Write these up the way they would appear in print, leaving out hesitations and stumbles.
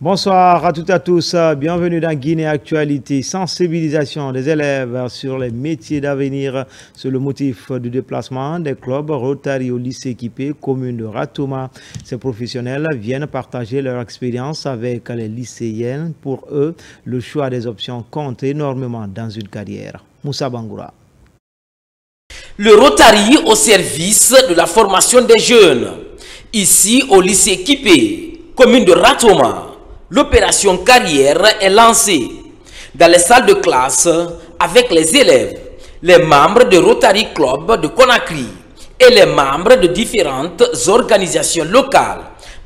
Bonsoir à toutes et à tous, bienvenue dans Guinée Actualité. Sensibilisation des élèves sur les métiers d'avenir, c'est le motif du déplacement des clubs Rotary au lycée équipé commune de Ratouma. Ces professionnels viennent partager leur expérience avec les lycéennes. Pour eux, le choix des options compte énormément dans une carrière. Moussa Bangoura. Le Rotary au service de la formation des jeunes. Ici au lycée équipé, commune de Ratouma. L'opération carrière est lancée dans les salles de classe avec les élèves, les membres de Rotary Club de Conakry et les membres de différentes organisations locales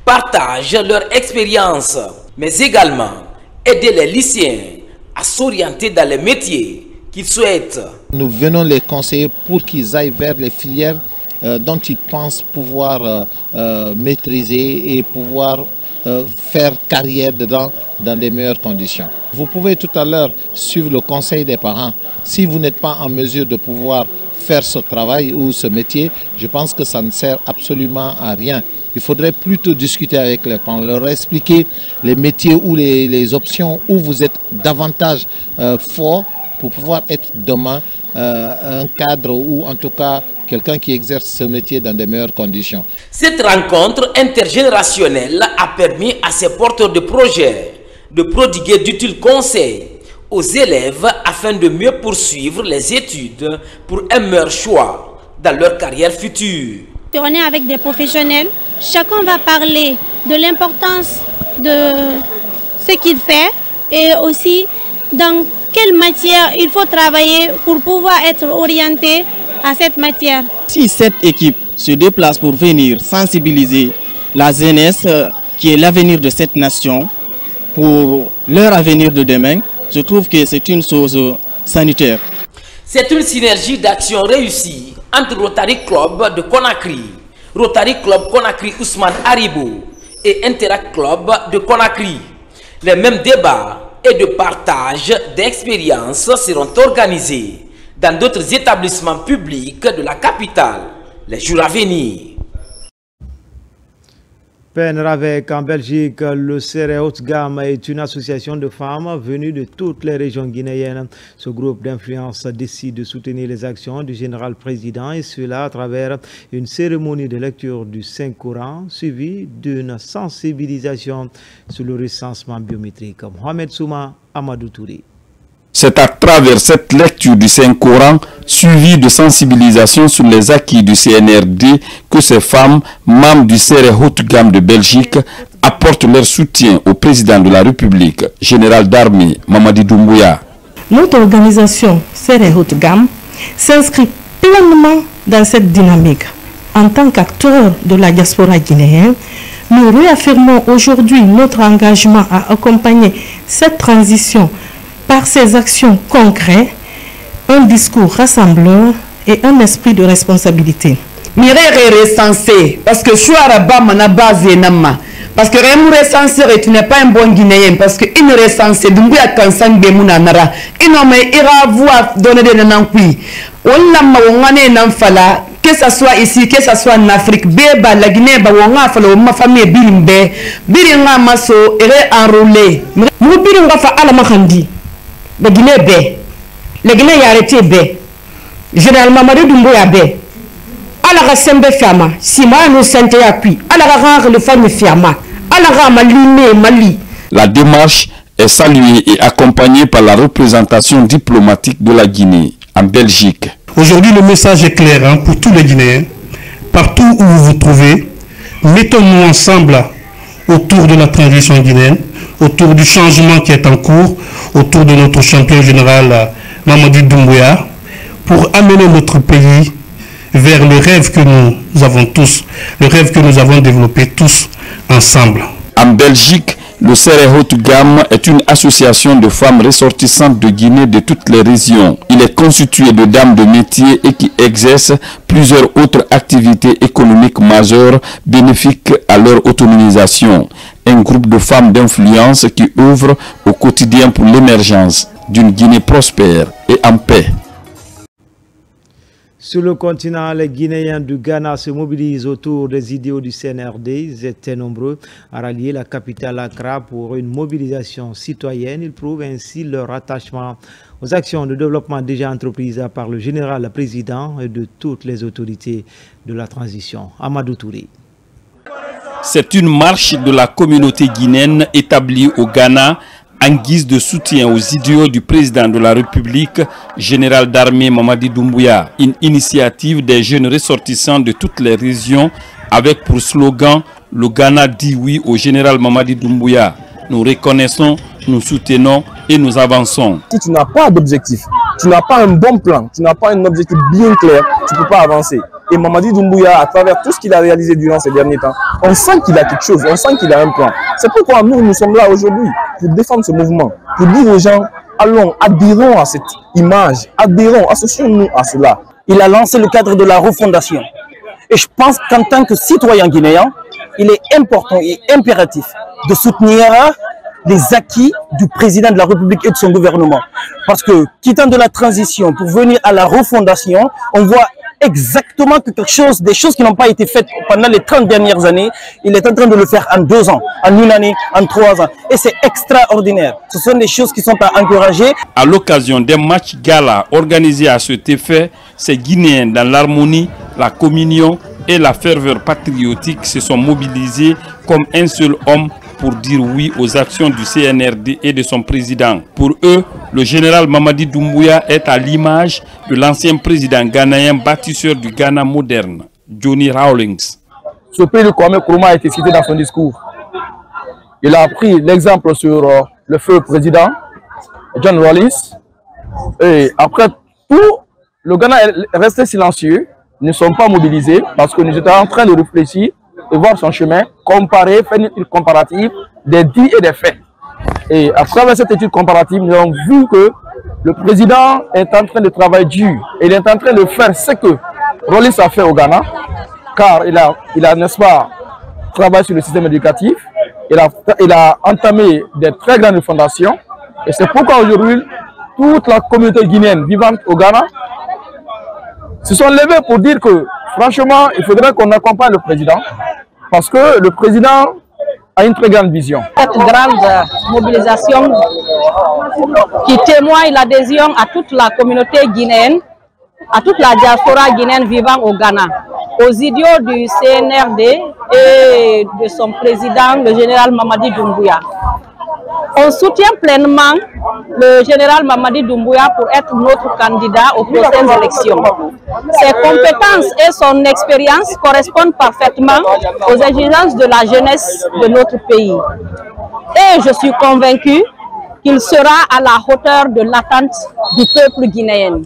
partagent leur expérience, mais également aider les lycéens à s'orienter dans les métiers qu'ils souhaitent. Nous venons les conseiller pour qu'ils aillent vers les filières dont ils pensent pouvoir maîtriser et pouvoir faire carrière dedans dans des meilleures conditions. Vous pouvez tout à l'heure suivre le conseil des parents. Si vous n'êtes pas en mesure de pouvoir faire ce travail ou ce métier, je pense que ça ne sert absolument à rien. Il faudrait plutôt discuter avec les parents, leur expliquer les métiers ou les options où vous êtes davantage fort pour pouvoir être demain un cadre ou en tout cas quelqu'un qui exerce ce métier dans de meilleures conditions. Cette rencontre intergénérationnelle a permis à ces porteurs de projets de prodiguer d'utiles conseils aux élèves afin de mieux poursuivre les études pour un meilleur choix dans leur carrière future. On est avec des professionnels, chacun va parler de l'importance de ce qu'il fait et aussi dans quelle matière il faut travailler pour pouvoir être orienté à cette matière. Si cette équipe se déplace pour venir sensibiliser la jeunesse qui est l'avenir de cette nation pour leur avenir de demain, je trouve que c'est une chose sanitaire. C'est une synergie d'action réussie entre Rotary Club de Conakry, Rotary Club Conakry Ousmane Haribo et Interact Club de Conakry. Les mêmes débats et de partage d'expériences seront organisés dans d'autres établissements publics de la capitale les jours à venir. Penravec en Belgique, le Serre Haute Gamme est une association de femmes venues de toutes les régions guinéennes. Ce groupe d'influence décide de soutenir les actions du général président et cela à travers une cérémonie de lecture du Saint-Coran suivie d'une sensibilisation sur le recensement biométrique. Mohamed Souma, Amadou Touré. C'est à travers cette lecture du Saint-Coran, suivie de sensibilisation sur les acquis du CNRD, que ces femmes, membres du Serre Haute Gamme de Belgique, apportent leur soutien au président de la République, général d'armée Mamadi Doumbouya. Notre organisation Serre Haute Gamme s'inscrit pleinement dans cette dynamique. En tant qu'acteur de la diaspora guinéenne, nous réaffirmons aujourd'hui notre engagement à accompagner cette transition par ces actions concrètes, un discours rassembleur et un esprit de responsabilité. Mirere recensé, parce que Chouaraba mana basé nama. Parce que Remou recensé, tu n'es pas un bon Guinéen, parce que une recensé, Doumbouya Kansan Bemouna Nara, inome ira voir donner des nankui. On l'a maouane namfala, que ce soit ici, que ce soit en Afrique, Beba, la Guinée, Baouanga, Falo, ma famille Bilimbe, Biringa Maso, est enrôlé. Moubiringa fa Alamakandi. La Guinée bé, la Guinée y a arrêté bé. Généralement, Mamadi Doumbouya bé. Ala sembe fiama, si ma no sente appui. Ala rare le famille fiama. Ala rama Mali. La démarche est saluée et accompagnée par la représentation diplomatique de la Guinée en Belgique. Aujourd'hui, le message est clair pour tous les Guinéens. Partout où vous vous trouvez, mettons-nous ensemble autour de la transition guinéenne, autour du changement qui est en cours, autour de notre champion général Mamadi Doumbouya, pour amener notre pays vers le rêve que nous avons tous, le rêve que nous avons développé tous ensemble. En Belgique, le Serre Haute Gamme est une association de femmes ressortissantes de Guinée de toutes les régions. Il est constitué de dames de métier et qui exercent plusieurs autres activités économiques majeures bénéfiques à leur autonomisation. Un groupe de femmes d'influence qui œuvrent au quotidien pour l'émergence d'une Guinée prospère et en paix. Sur le continent, les Guinéens du Ghana se mobilisent autour des idéaux du CNRD. Ils étaient nombreux à rallier la capitale Accra pour une mobilisation citoyenne. Ils prouvent ainsi leur attachement aux actions de développement déjà entreprises par le général président et de toutes les autorités de la transition. Amadou Touré. C'est une marche de la communauté guinéenne établie au Ghana en guise de soutien aux idéaux du président de la République, général d'armée Mamadi Doumbouya. Une initiative des jeunes ressortissants de toutes les régions avec pour slogan « Le Ghana dit oui au général Mamadi Doumbouya ». Nous reconnaissons, nous soutenons et nous avançons. Si tu n'as pas d'objectif, tu n'as pas un bon plan, tu n'as pas un objectif bien clair, tu ne peux pas avancer. Et Mamadi Doumbouya, à travers tout ce qu'il a réalisé durant ces derniers temps, on sent qu'il a quelque chose, on sent qu'il a un plan. C'est pourquoi nous sommes là aujourd'hui pour défendre ce mouvement, pour dire aux gens, allons, adhérons à cette image, adhérons, associons-nous à cela. Il a lancé le cadre de la refondation. Et je pense qu'en tant que citoyen guinéen, il est important et impératif de soutenir les acquis du président de la République et de son gouvernement. Parce que, quittant de la transition pour venir à la refondation, on voit exactement que des choses qui n'ont pas été faites pendant les 30 dernières années, il est en train de le faire en 2 ans, en 1 année, en 3 ans. Et c'est extraordinaire. Ce sont des choses qui sont à encourager. À l'occasion d'un match gala organisé à cet effet, ces Guinéens dans l'harmonie, la communion et la ferveur patriotique se sont mobilisés comme un seul homme pour dire oui aux actions du CNRD et de son président. Pour eux, le général Mamadi Doumbouya est à l'image de l'ancien président ghanéen bâtisseur du Ghana moderne, Johnny Rawlings. Ce pays de Kwame Nkrumah a été cité dans son discours. Il a pris l'exemple sur le feu président, John Rawlings. Et après tout, le Ghana est resté silencieux, ne sont pas mobilisés parce que nous étions en train de réfléchir et voir son chemin, comparer, faire une étude comparative des dits et des faits. Et à travers cette étude comparative, nous avons vu que le président est en train de travailler dur. Et il est en train de faire ce que Rawlings a fait au Ghana, car il a n'est-ce pas, travaillé sur le système éducatif, il a entamé des très grandes fondations. Et c'est pourquoi aujourd'hui, toute la communauté guinéenne vivante au Ghana se sont levés pour dire que, franchement, il faudrait qu'on accompagne le président, parce que le président a une très grande vision. Cette grande mobilisation qui témoigne l'adhésion à toute la communauté guinéenne, à toute la diaspora guinéenne vivant au Ghana, aux idéaux du CNRD et de son président, le général Mamadi Doumbouya. On soutient pleinement le général Mamadi Doumbouya pour être notre candidat aux prochaines élections. Ses compétences et son expérience correspondent parfaitement aux exigences de la jeunesse de notre pays. Et je suis convaincu qu'il sera à la hauteur de l'attente du peuple guinéen.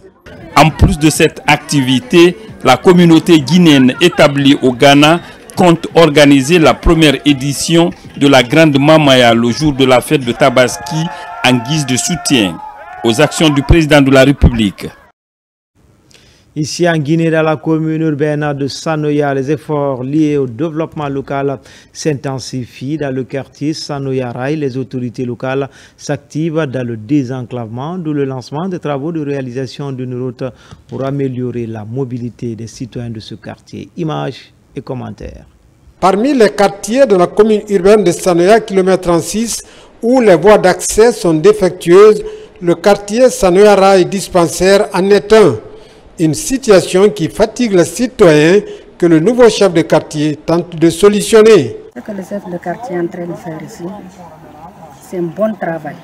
En plus de cette activité, la communauté guinéenne établie au Ghana compte organiser la première édition de la Grande Mamaya le jour de la fête de Tabaski en guise de soutien aux actions du président de la République. Ici en Guinée, dans la commune urbaine de Sanoya, les efforts liés au développement local s'intensifient. Dans le quartier Sanoya-Rai, les autorités locales s'activent dans le désenclavement, d'où le lancement des travaux de réalisation d'une route pour améliorer la mobilité des citoyens de ce quartier. Images et commentaires. Parmi les quartiers de la commune urbaine de Sanoya, kilomètre 36, où les voies d'accès sont défectueuses, le quartier Sanoya-Rai dispensaire en est un. Une situation qui fatigue les citoyens que le nouveau chef de quartier tente de solutionner. Ce que le chef de quartier est en train de faire ici, c'est un bon travail.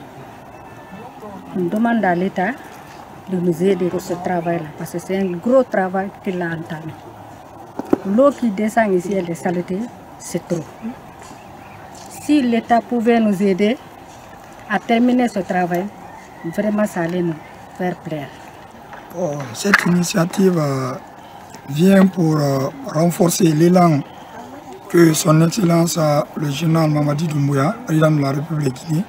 On demande à l'État de nous aider pour ce travail-là, parce que c'est un gros travail qu'il a entamé. L'eau qui descend ici, elle est saleté, c'est trop. Si l'État pouvait nous aider à terminer ce travail, vraiment ça allait nous faire plaisir. Cette initiative vient pour renforcer l'élan que son Excellence le général Mamadi Doumbouya, président de la République Guinée,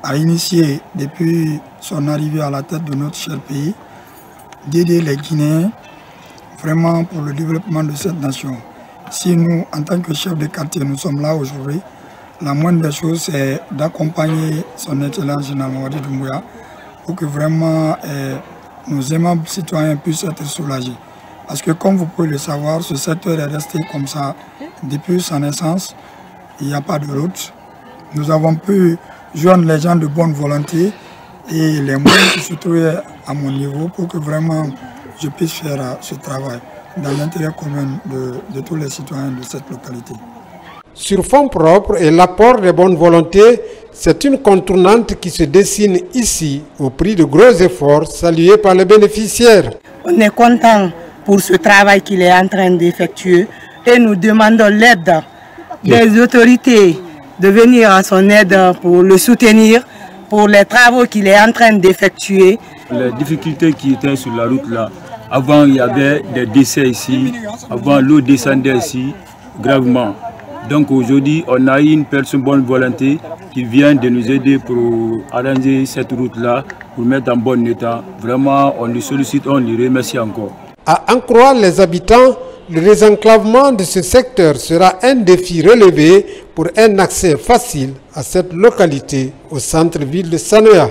a initié depuis son arrivée à la tête de notre cher pays, d'aider les Guinéens vraiment pour le développement de cette nation. Si nous, en tant que chef de quartier, nous sommes là aujourd'hui, la moindre des choses, c'est d'accompagner son Excellence général Mamadi Doumbouya pour que vraiment nos aimables citoyens puissent être soulagés. Parce que comme vous pouvez le savoir, ce secteur est resté comme ça depuis sa naissance. Il n'y a pas de route. Nous avons pu joindre les gens de bonne volonté et les moyens qui se trouvaient à mon niveau pour que vraiment je puisse faire ce travail dans l'intérêt commun de tous les citoyens de cette localité. Sur fonds propres et l'apport des bonnes volontés, c'est une contournante qui se dessine ici au prix de gros efforts salués par les bénéficiaires. On est content pour ce travail qu'il est en train d'effectuer et nous demandons l'aide des autorités de venir à son aide pour le soutenir pour les travaux qu'il est en train d'effectuer. Les difficultés qui étaient sur la route là, avant il y avait des décès ici, avant l'eau descendait ici gravement. Donc aujourd'hui, on a une personne bonne volonté qui vient de nous aider pour arranger cette route-là, pour mettre en bon état. Vraiment, on lui sollicite, on lui remercie encore. À en croire les habitants, le désenclavement de ce secteur sera un défi relevé pour un accès facile à cette localité au centre-ville de Sanoya.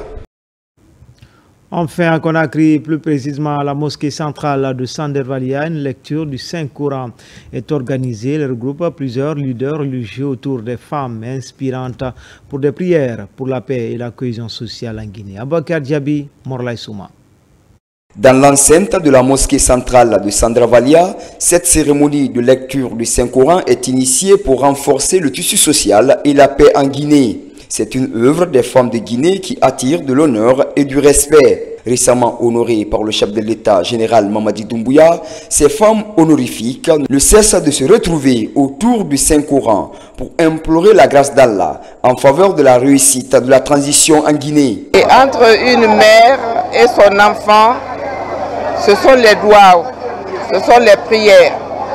Enfin, à Conakry, plus précisément à la mosquée centrale de Sandervalia, une lecture du Saint-Coran est organisée. Elle regroupe plusieurs leaders religieux autour des femmes inspirantes pour des prières pour la paix et la cohésion sociale en Guinée. Abakar Diaby, Morlaï Souma. Dans l'enceinte de la mosquée centrale de Sandervalia, cette cérémonie de lecture du Saint-Coran est initiée pour renforcer le tissu social et la paix en Guinée. C'est une œuvre des femmes de Guinée qui attire de l'honneur et du respect. Récemment honorées par le chef de l'État général Mamadi Doumbouya, ces femmes honorifiques ne cessent de se retrouver autour du Saint-Coran pour implorer la grâce d'Allah en faveur de la réussite de la transition en Guinée. Et entre une mère et son enfant, ce sont les doigts, ce sont les prières,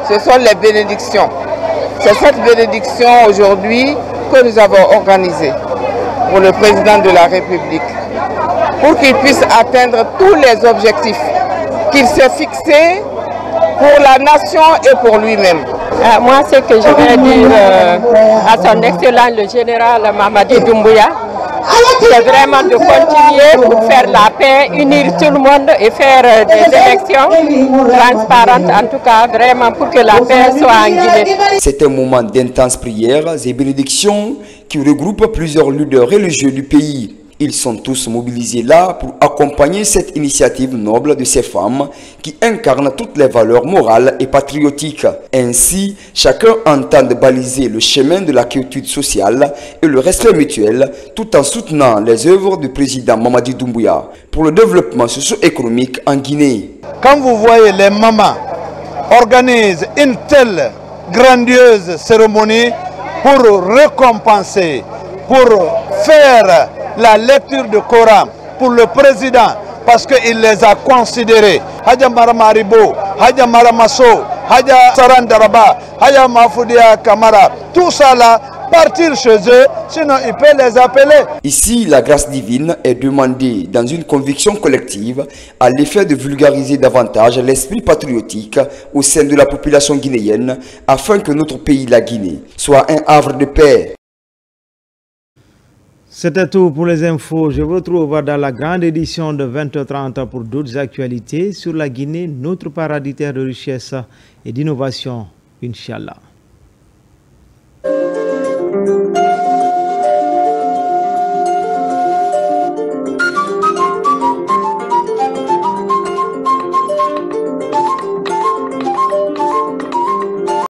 ce sont les bénédictions. C'est cette bénédiction aujourd'hui que nous avons organisée pour le président de la République, pour qu'il puisse atteindre tous les objectifs qu'il s'est fixés pour la nation et pour lui-même. Moi, ce que je vais dire à son excellence le général Mamadi Doumbouya, c'est vraiment de continuer pour faire la paix, unir tout le monde et faire des élections transparentes, en tout cas vraiment pour que la paix soit en Guinée. C'est un moment d'intenses prières et bénédictions qui regroupe plusieurs leaders religieux du pays. Ils sont tous mobilisés là pour accompagner cette initiative noble de ces femmes qui incarnent toutes les valeurs morales et patriotiques. Ainsi, chacun entend de baliser le chemin de la quiétude sociale et le respect mutuel tout en soutenant les œuvres du président Mamadi Doumbouya pour le développement socio-économique en Guinée. Quand vous voyez les mamans organiser une telle grandiose cérémonie pour récompenser, pour faire la lecture du Coran pour le président parce qu'il les a considérés. Hadja Maramaribo, Hadja Maramasso, Hadja Sarandaraba, Hadja Mafoudia Kamara, tout ça là, partir chez eux, sinon il peut les appeler. Ici, la grâce divine est demandée dans une conviction collective à l'effet de vulgariser davantage l'esprit patriotique au sein de la population guinéenne afin que notre pays, la Guinée, soit un havre de paix. C'était tout pour les infos. Je vous retrouve dans la grande édition de 20h30 pour d'autres actualités sur la Guinée, notre paradis terre de richesse et d'innovation. Inch'Allah.